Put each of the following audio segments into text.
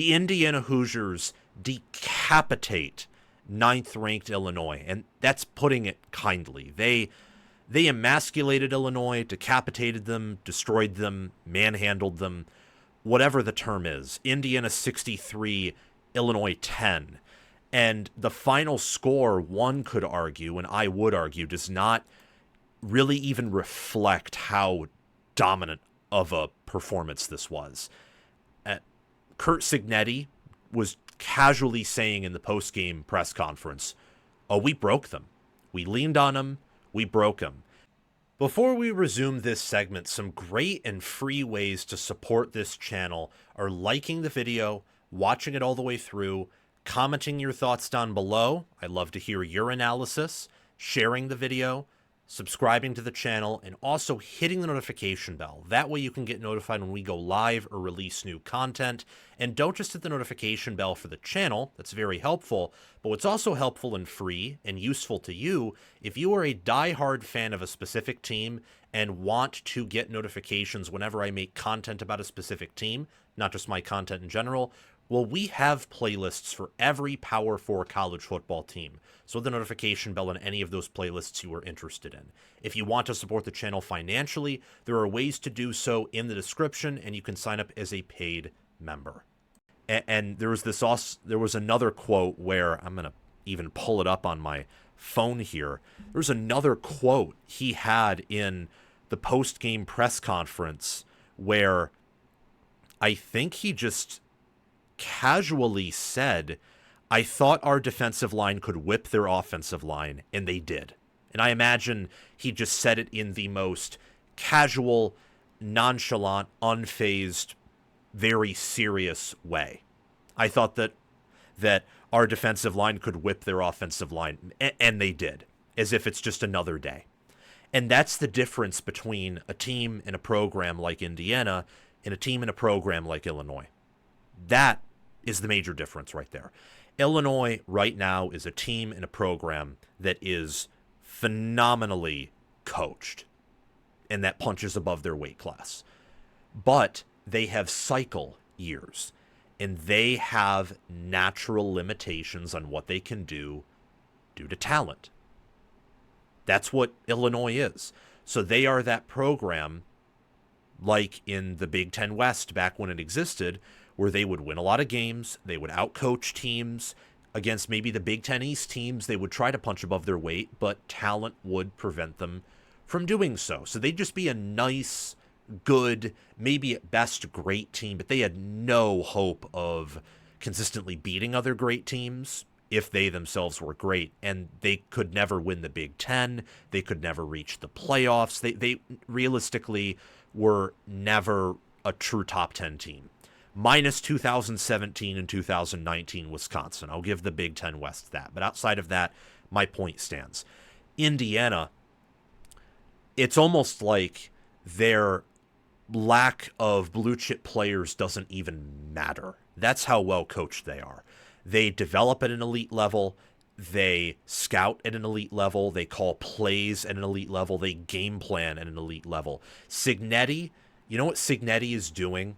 The Indiana Hoosiers decapitate ninth-ranked Illinois, and that's putting it kindly. They emasculated Illinois, decapitated them, destroyed them, manhandled them, whatever the term is. Indiana 63, Illinois 10. And the final score, one could argue, and I would argue, does not really even reflect how dominant of a performance this was. Kurt Signetti was casually saying in the post-game press conference, "Oh, we broke them. We leaned on them. We broke them." Before we resume this segment, some great and free ways to support this channel are liking the video, watching it all the way through, commenting your thoughts down below. I'd love to hear your analysis, sharing the video, subscribing to the channel, and also hitting the notification bell. That way you can get notified when we go live or release new content. And don't just hit the notification bell for the channel. That's very helpful. But what's also helpful and free and useful to you, if you are a diehard fan of a specific team and want to get notifications whenever I make content about a specific team, not just my content in general, well, we have playlists for every Power 4 college football team, so the notification bell on any of those playlists you are interested in. If you want to support the channel financially, there are ways to do so in the description, and you can sign up as a paid member. And there was another quote where, I'm going to even pull it up on my phone here. There's another quote he had in the post-game press conference where I think he just casually said, "I thought our defensive line could whip their offensive line," and they did. And I imagine he just said it in the most casual, nonchalant, unfazed, very serious way. I thought that our defensive line could whip their offensive line, and they did, as if it's just another day. And that's the difference between a team and a program like Indiana and a team and a program like Illinois. That is the major difference right there. Illinois right now is a team and a program that is phenomenally coached and that punches above their weight class. But they have cycle years, and they have natural limitations on what they can do due to talent. That's what Illinois is. So they are that program like in the Big Ten West back when it existed, where they would win a lot of games, they would outcoach teams against maybe the Big Ten East teams. They would try to punch above their weight, but talent would prevent them from doing so. So they'd just be a nice, good, maybe at best great team, but they had no hope of consistently beating other great teams if they themselves were great. And they could never win the Big Ten. They could never reach the playoffs. They realistically were never a true top 10 team. Minus 2017 and 2019 Wisconsin. I'll give the Big Ten West that. But outside of that, my point stands. Indiana, it's almost like their lack of blue chip players doesn't even matter. That's how well coached they are. They develop at an elite level. They scout at an elite level. They call plays at an elite level. They game plan at an elite level. Signetti, you know what Signetti is doing?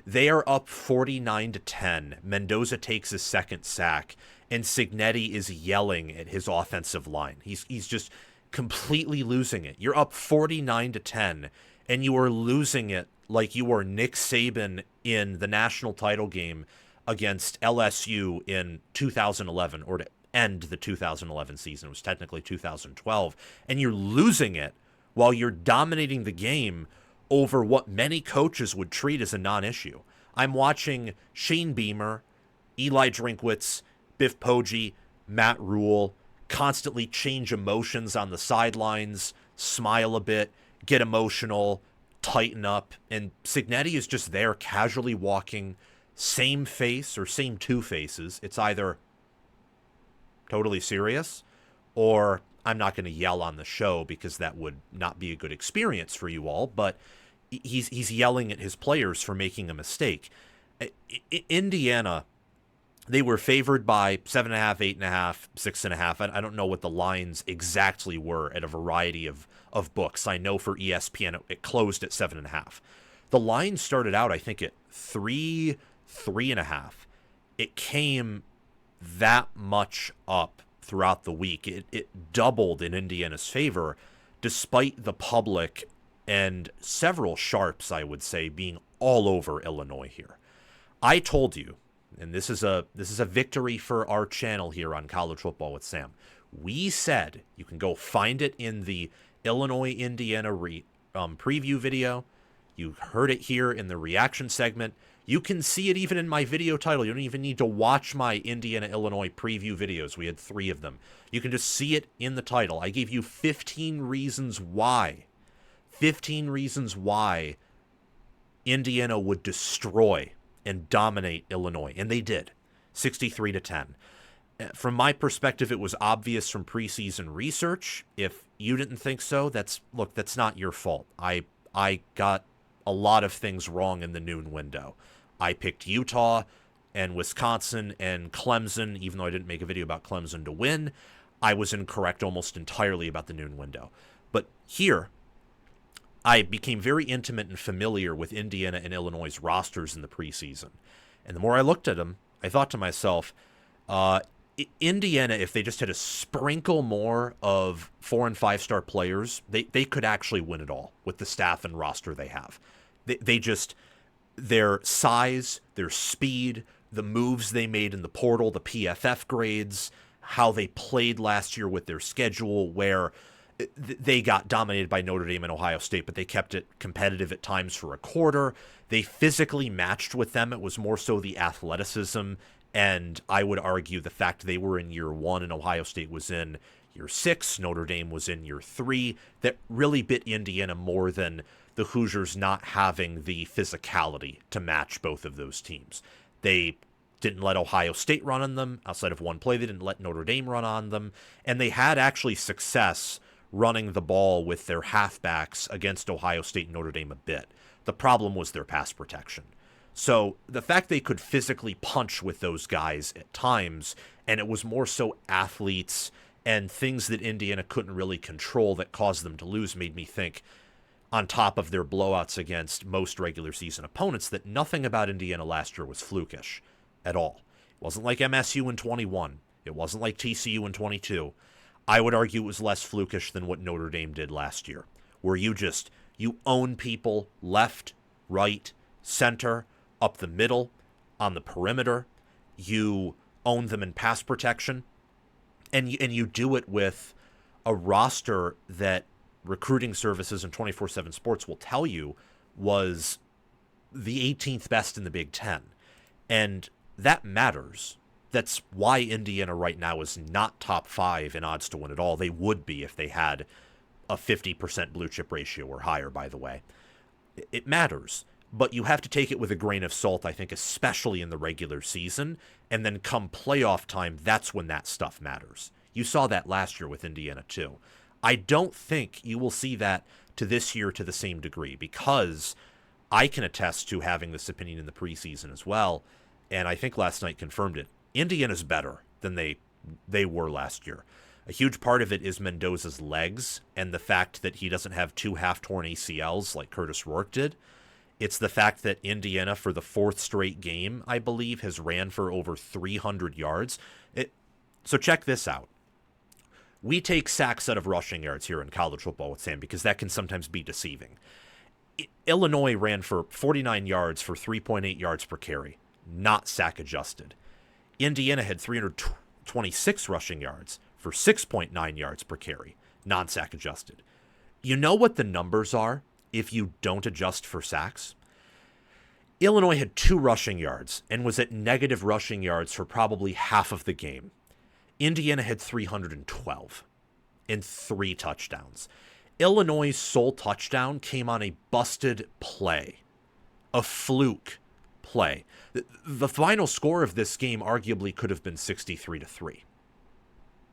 They are up 49-10. Mendoza takes his second sack, and Signetti is yelling at his offensive line. He's just completely losing it. You're up 49-10, and you are losing it like you are Nick Saban in the national title game against LSU in 2011, or to end the 2011 season. It was technically 2012. And you're losing it while you're dominating the game over what many coaches would treat as a non-issue. I'm watching Shane Beamer, Eli Drinkwitz, Biff Poggi, Matt Rule constantly change emotions on the sidelines, smile a bit, get emotional, tighten up, and Signetti is just there casually walking, same face or same two faces. It's either totally serious or I'm not going to yell on the show because that would not be a good experience for you all, but he's yelling at his players for making a mistake. Indiana, they were favored by 7.5, 8.5, 6.5. I don't know what the lines exactly were at a variety of books. I know for ESPN it closed at 7.5. The line started out, I think, at 3 3.5. It came that much up throughout the week. It doubled in Indiana's favor, despite the public and several sharps, I would say, being all over Illinois here. I told you, and this is a victory for our channel here on College Football with Sam. We said, you can go find it in the Illinois-Indiana preview video. You heard it here in the reaction segment. You can see it even in my video title. You don't even need to watch my Indiana-Illinois preview videos. We had 3 of them. You can just see it in the title. I gave you 15 reasons why. 15 reasons why Indiana would destroy and dominate Illinois. And they did. 63-10. From my perspective, it was obvious from preseason research. If you didn't think so, that's not your fault. I got a lot of things wrong in the noon window. I picked Utah and Wisconsin and Clemson, even though I didn't make a video about Clemson to win. I was incorrect almost entirely about the noon window. But here, I became very intimate and familiar with Indiana and Illinois' rosters in the preseason. And the more I looked at them, I thought to myself, Indiana, if they just had a sprinkle more of 4- and 5-star players, they could actually win it all with the staff and roster they have. They just, their size, their speed, the moves they made in the portal, the PFF grades, how they played last year with their schedule, where they got dominated by Notre Dame and Ohio State, but they kept it competitive at times for a quarter. They physically matched with them. It was more so the athleticism, and I would argue the fact they were in year 1 and Ohio State was in year 6, Notre Dame was in year 3, that really bit Indiana more than the Hoosiers not having the physicality to match both of those teams. They didn't let Ohio State run on them. Outside of one play, they didn't let Notre Dame run on them. And they had actually success running the ball with their halfbacks against Ohio State and Notre Dame a bit. The problem was their pass protection. So the fact they could physically punch with those guys at times, and it was more so athletes and things that Indiana couldn't really control that caused them to lose, made me think, on top of their blowouts against most regular season opponents, that nothing about Indiana last year was flukish at all. It wasn't like MSU in 21. It wasn't like TCU in 22. I would argue it was less flukish than what Notre Dame did last year, where you own people left, right, center, up the middle, on the perimeter. You own them in pass protection, and you do it with a roster that recruiting services and 24/7 Sports will tell you was the 18th best in the Big Ten. And that matters. That's why Indiana right now is not top 5 in odds to win it all. They would be if they had a 50% blue chip ratio or higher, by the way. It matters. But you have to take it with a grain of salt, I think, especially in the regular season. And then come playoff time, that's when that stuff matters. You saw that last year with Indiana, too. I don't think you will see that to this year to the same degree, because I can attest to having this opinion in the preseason as well, and I think last night confirmed it. Indiana's better than they were last year. A huge part of it is Mendoza's legs and the fact that he doesn't have 2 half-torn ACLs like Curtis Rourke did. It's the fact that Indiana, for the 4th straight game, I believe, has ran for over 300 yards. So check this out. We take sacks out of rushing yards here in college football with Sam because that can sometimes be deceiving. Illinois ran for 49 yards for 3.8 yards per carry, not sack adjusted. Indiana had 326 rushing yards for 6.9 yards per carry, non-sack adjusted. You know what the numbers are if you don't adjust for sacks? Illinois had 2 rushing yards and was at negative rushing yards for probably half of the game. Indiana had 312 and 3 touchdowns. Illinois' sole touchdown came on a busted play, a fluke play. The final score of this game arguably could have been 63-3.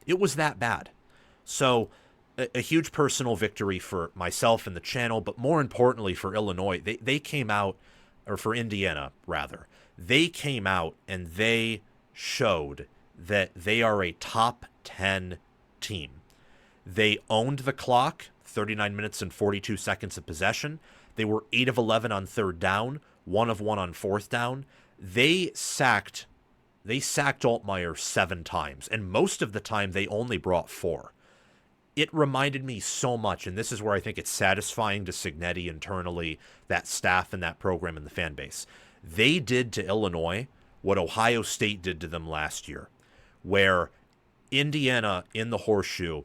It was that bad. So a huge personal victory for myself and the channel, but more importantly for Illinois. They came out, or for Indiana rather, they came out and they showed that they are a top 10 team. They owned the clock, 39 minutes and 42 seconds of possession. They were 8 of 11 on 3rd down, 1 of 1 on 4th down. They sacked Altmaier 7 times, and most of the time they only brought 4. It reminded me so much, and this is where I think it's satisfying to Signetti internally, that staff and that program and the fan base. They did to Illinois what Ohio State did to them last year, where Indiana in the horseshoe,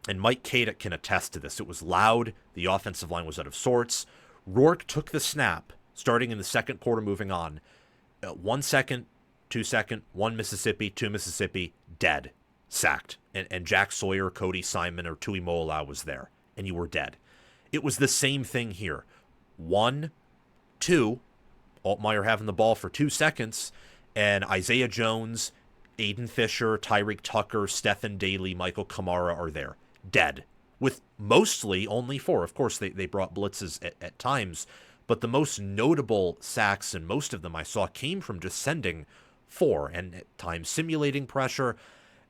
and Mike Kadick can attest to this, it was loud, the offensive line was out of sorts. Rourke took the snap, starting in the second quarter, moving on. 1 second, 2 second, 1 Mississippi, 2 Mississippi, dead. Sacked. And Jack Sawyer, Cody Simon, or Tui Mo'olau was there, and you were dead. It was the same thing here. 1, 2, Altmaier having the ball for 2 seconds, and Isaiah Jones, Aiden Fisher, Tyreek Tucker, Stephen Daly, Michael Kamara are there. Dead. With mostly only 4. Of course, they brought blitzes at times, but the most notable sacks, and most of them I saw, came from just sending 4, and at times simulating pressure.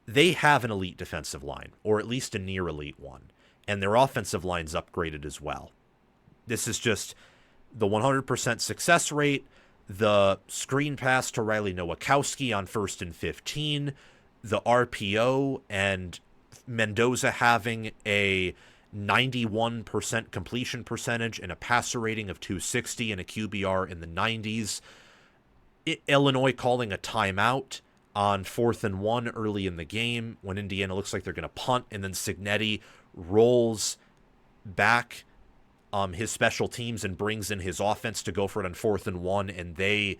They have an elite defensive line, or at least a near elite one, and their offensive line's upgraded as well. This is just the 100% success rate, the screen pass to Riley Nowakowski on 1st and 15, the RPO, and Mendoza having a 91% completion percentage and a passer rating of 260 and a QBR in the 90s. Illinois calling a timeout on 4th and 1 early in the game when Indiana looks like they're going to punt, and then Signetti rolls back his special teams and brings in his offense to go for it on 4th and 1, and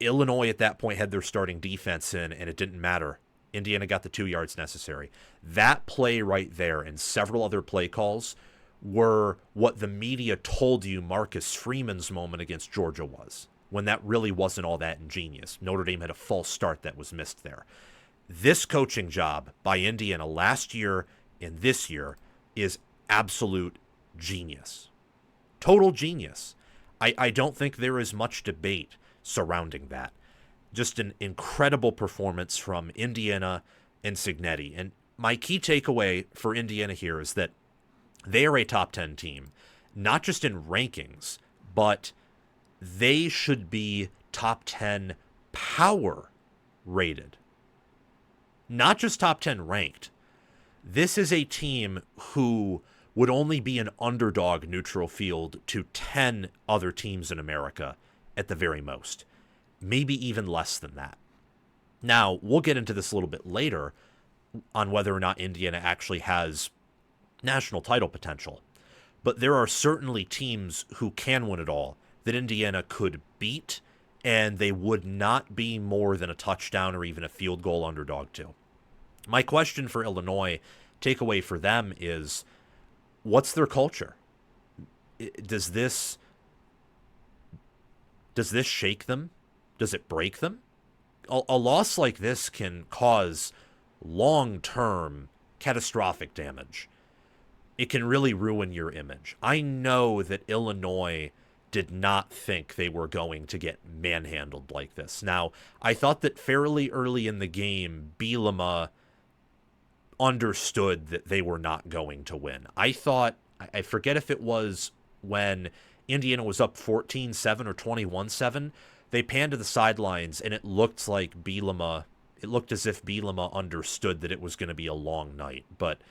Illinois at that point had their starting defense in, and it didn't matter. Indiana got the 2 yards necessary. That play right there and several other play calls were what the media told you Marcus Freeman's moment against Georgia was, when that really wasn't all that ingenious. Notre Dame had a false start that was missed there. This coaching job by Indiana last year and this year is absolute genius. Total genius. I don't think there is much debate surrounding that. Just an incredible performance from Indiana and Signetti. And my key takeaway for Indiana here is that they are a top 10 team, not just in rankings, but they should be top 10 power rated, not just top 10 ranked. This is a team who would only be an underdog neutral field to 10 other teams in America at the very most, maybe even less than that. Now, we'll get into this a little bit later on whether or not Indiana actually has national title potential, but there are certainly teams who can win it all that Indiana could beat, and they would not be more than a touchdown or even a field goal underdog to. My question for Illinois, takeaway for them, is what's their culture? Does this shake them? Does it break them? A loss like this can cause long-term catastrophic damage. It can really ruin your image. I know that Illinois did not think they were going to get manhandled like this. Now, I thought that fairly early in the game, Bielema understood that they were not going to win. I thought, I forget if it was when Indiana was up 14-7 or 21-7, they panned to the sidelines, and it looked as if Bielema understood that it was going to be a long night. But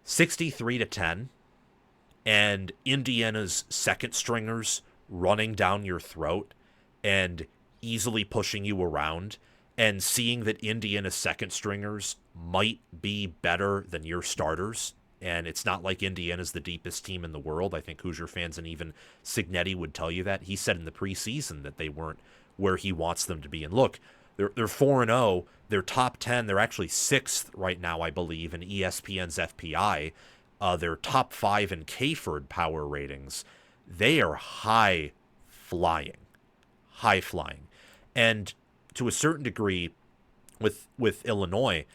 63-10, and Indiana's second stringers running down your throat and easily pushing you around, and seeing that Indiana's second stringers might be better than your starters, and it's not like Indiana's the deepest team in the world. I think Hoosier fans and even Signetti would tell you that. He said in the preseason that they weren't where he wants them to be. And look, they're 4-0. They're top 10. They're actually 6th right now, I believe, in ESPN's FPI. They're top 5 in KFord power ratings. They are high flying. And to a certain degree, with Illinois,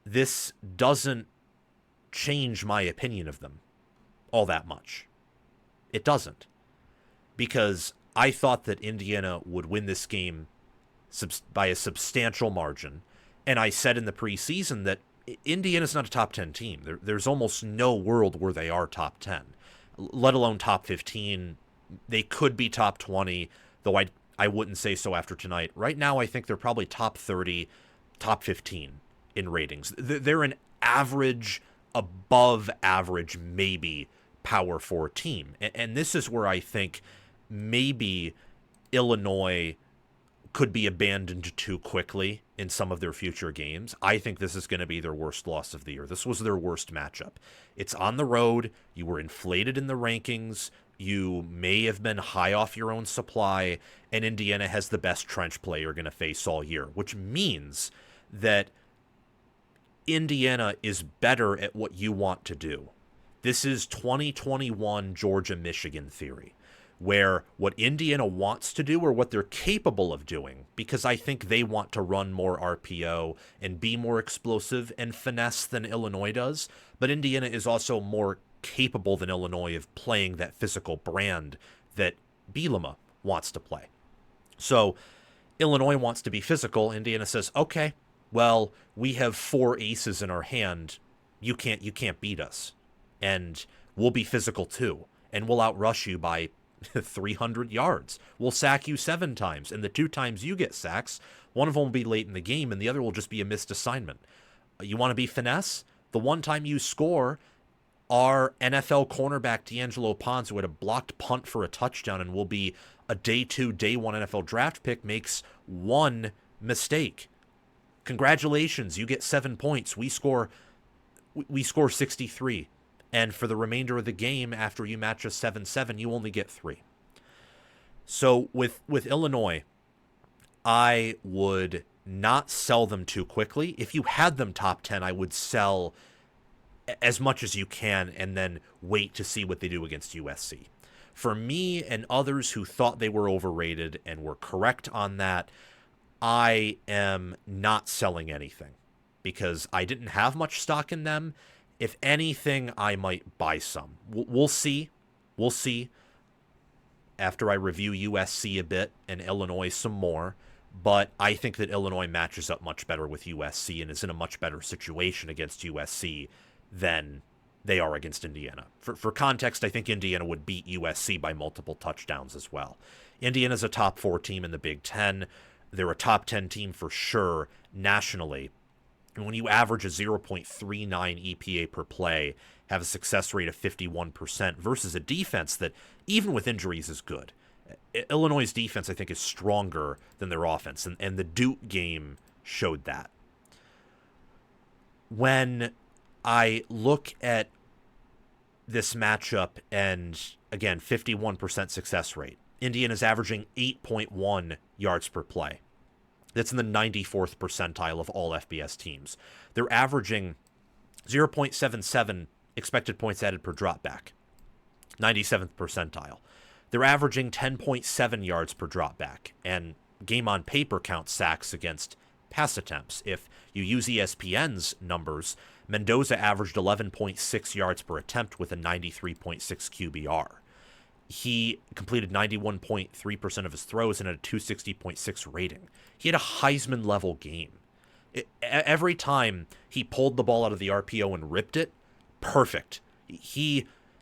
this doesn't change my opinion of them all that much. It doesn't. Because I thought that Indiana would win this game by a substantial margin. And I said in the preseason that Indiana's not a top 10 team. There's almost no world where they are top 10, let alone top 15. They could be top 20, though I wouldn't say so after tonight. Right now, I think they're probably top 30, top 15 in ratings. They're an average, above average, maybe Power 4 team. And this is where I think maybe Illinois could be abandoned too quickly in some of their future games. I think this is going to be their worst loss of the year. This was their worst matchup. It's on the road. You were inflated in the rankings. You may have been high off your own supply, and Indiana has the best trench play you're going to face all year, which means that Indiana is better at what you want to do. This is 2021 Georgia-Michigan theory, where what Indiana wants to do or what they're capable of doing, because I think they want to run more RPO and be more explosive and finesse than Illinois does, but Indiana is also more capable than Illinois of playing that physical brand that Bielema wants to play. So Illinois wants to be physical. Indiana says, okay, well, we have 4 aces in our hand. You can't beat us. And we'll be physical too. And we'll outrush you by 300 yards. We'll sack you 7 times. And the 2 times you get sacks, one of them will be late in the game and the other will just be a missed assignment. You want to be finesse? The one time you score, our NFL cornerback D'Angelo Ponzo had a blocked punt for a touchdown and will be a day 2, day 1 NFL draft pick, makes 1 mistake. Congratulations, you get 7 points. We score 63. And for the remainder of the game, after you match a 7-7, you only get 3. So with Illinois, I would not sell them too quickly. If you had them top 10, I would sell as much as you can and then wait to see what they do against USC. For me and others who thought they were overrated and were correct on that, I am not selling anything because I didn't have much stock in them. If anything, I might buy some. We'll see. We'll see after I review USC a bit and Illinois some more. But I think that Illinois matches up much better with USC and is in a much better situation against USC than they are against Indiana. For context, I think Indiana would beat USC by multiple touchdowns as well. Indiana's a top 4 team in the Big Ten. They're a top 10 team for sure nationally. And when you average a 0.39 EPA per play, have a success rate of 51% versus a defense that, even with injuries, is good. Illinois' defense, I think, is stronger than their offense, and the Duke game showed that. When I look at this matchup and, again, 51% success rate, Indiana's averaging 8.1 yards per play. That's in the 94th percentile of all FBS teams. They're averaging 0.77 expected points added per dropback, 97th percentile. They're averaging 10.7 yards per dropback, and game on paper counts sacks against pass attempts. If you use ESPN's numbers, Mendoza averaged 11.6 yards per attempt with a 93.6 QBR. He completed 91.3% of his throws and had a 260.6 rating. He had a Heisman-level game. Every time he pulled the ball out of the RPO and ripped it, perfect.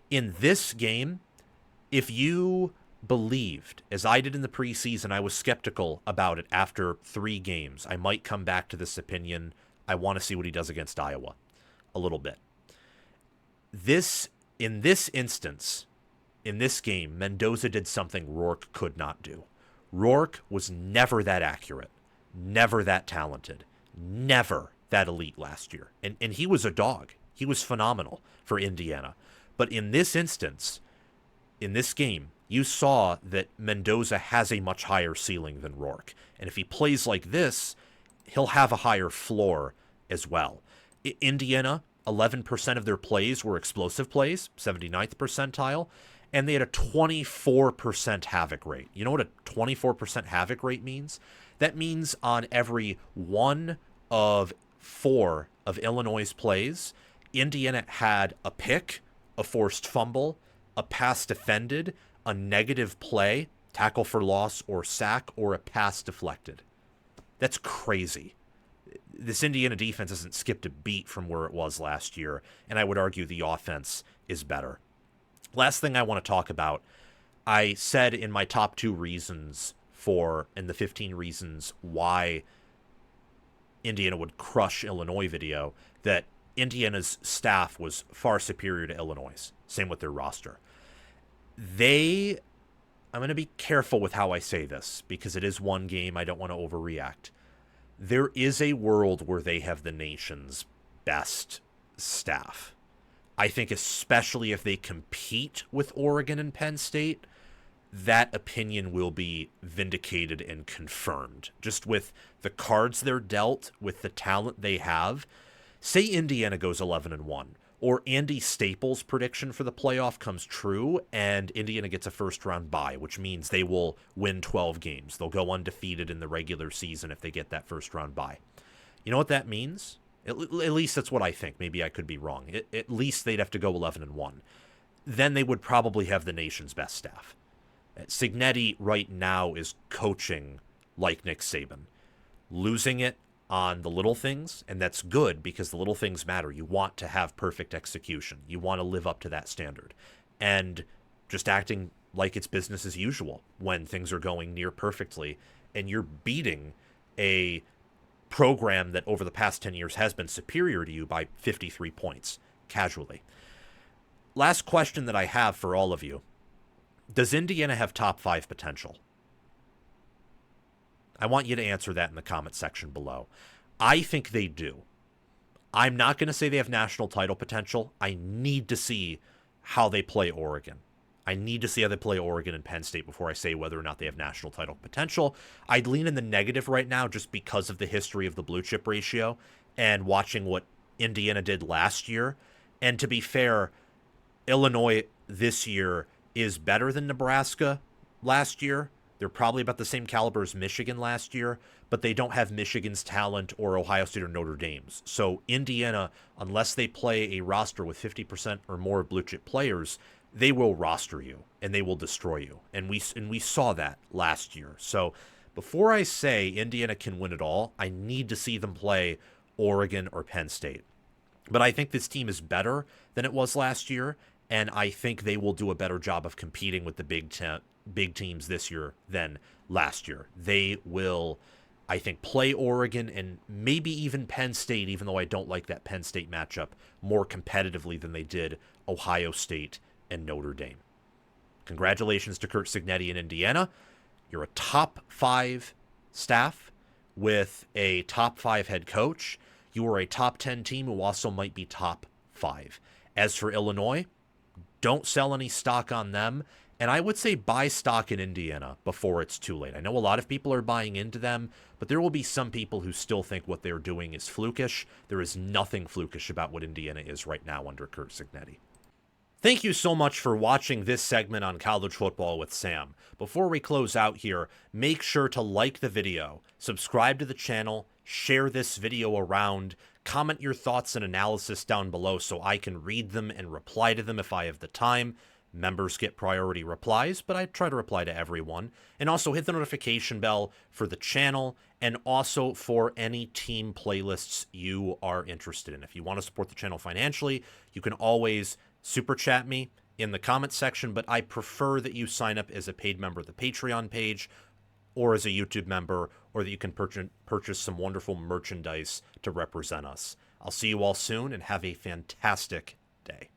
In this game, if you believed, as I did in the preseason, I was skeptical about it after 3 games. I might come back to this opinion. I want to see what he does against Iowa a little bit. In this instance, in this game, Mendoza did something Rourke could not do. Rourke was never that accurate, never that talented, never that elite last year. And he was a dog. He was phenomenal for Indiana. But in this instance, in this game, you saw that Mendoza has a much higher ceiling than Rourke. And if he plays like this, he'll have a higher floor as well. Indiana, 11% of their plays were explosive plays, 79th percentile. And they had a 24% havoc rate. You know what a 24% havoc rate means? That means on every 1 of 4 of Illinois' plays, Indiana had a pick, a forced fumble, a pass defended, a negative play, tackle for loss or sack, or a pass deflected. That's crazy. This Indiana defense hasn't skipped a beat from where it was last year, and I would argue the offense is better. Last thing I want to talk about, I said in my top 2 reasons for, and the 15 reasons why Indiana would crush Illinois video, that Indiana's staff was far superior to Illinois'. Same with their roster. I'm going to be careful with how I say this because it is one game. I don't want to overreact. There is a world where they have the nation's best staff. I think especially if they compete with Oregon and Penn State, that opinion will be vindicated and confirmed. Just with the cards they're dealt, with the talent they have. Say Indiana goes 11-1, or Andy Staples' prediction for the playoff comes true, and Indiana gets a first-round bye, which means they will win 12 games. They'll go undefeated in the regular season if they get that first-round bye. You know what that means? At least that's what I think. Maybe I could be wrong. At least they'd have to go 11-1. Then they would probably have the nation's best staff. Signetti right now is coaching like Nick Saban, losing it on the little things, and that's good because the little things matter. You want to have perfect execution. You want to live up to that standard. And just acting like it's business as usual when things are going near perfectly and you're beating a program that over the past 10 years has been superior to you by 53 points, casually. Last question that I have for all of you. Does Indiana have top 5 potential? I want you to answer that in the comment section below. I think they do. I'm not going to say they have national title potential. I need to see how they play Oregon. I need to see how they play Oregon and Penn State before I say whether or not they have national title potential. I'd lean in the negative right now just because of the history of the blue chip ratio and watching what Indiana did last year. And to be fair, Illinois this year is better than Nebraska last year. They're probably about the same caliber as Michigan last year, but they don't have Michigan's talent or Ohio State or Notre Dame's. So Indiana, unless they play a roster with 50% or more blue chip players, they will roster you and they will destroy you. And we saw that last year. So before I say Indiana can win it all, I need to see them play Oregon or Penn State. But I think this team is better than it was last year, and I think they will do a better job of competing with the big teams this year than last year. They will, I think, play Oregon and maybe even Penn State, even though I don't like that Penn State matchup, more competitively than they did Ohio State and Notre Dame. Congratulations to Curt Signetti in Indiana. You're a top 5 staff with a top 5 head coach. You are a top 10 team who also might be top 5. As for Illinois, don't sell any stock on them. And I would say buy stock in Indiana before it's too late. I know a lot of people are buying into them, but there will be some people who still think what they're doing is flukish. There is nothing flukish about what Indiana is right now under Curt Signetti. Thank you so much for watching this segment on College Football with Sam. Before we close out here, make sure to like the video, subscribe to the channel, share this video around, comment your thoughts and analysis down below so I can read them and reply to them if I have the time. Members get priority replies, but I try to reply to everyone. And also hit the notification bell for the channel and also for any team playlists you are interested in. If you want to support the channel financially, you can always super chat me in the comment section, but I prefer that you sign up as a paid member of the Patreon page or as a YouTube member, or that you can purchase some wonderful merchandise to represent us. I'll see you all soon and have a fantastic day.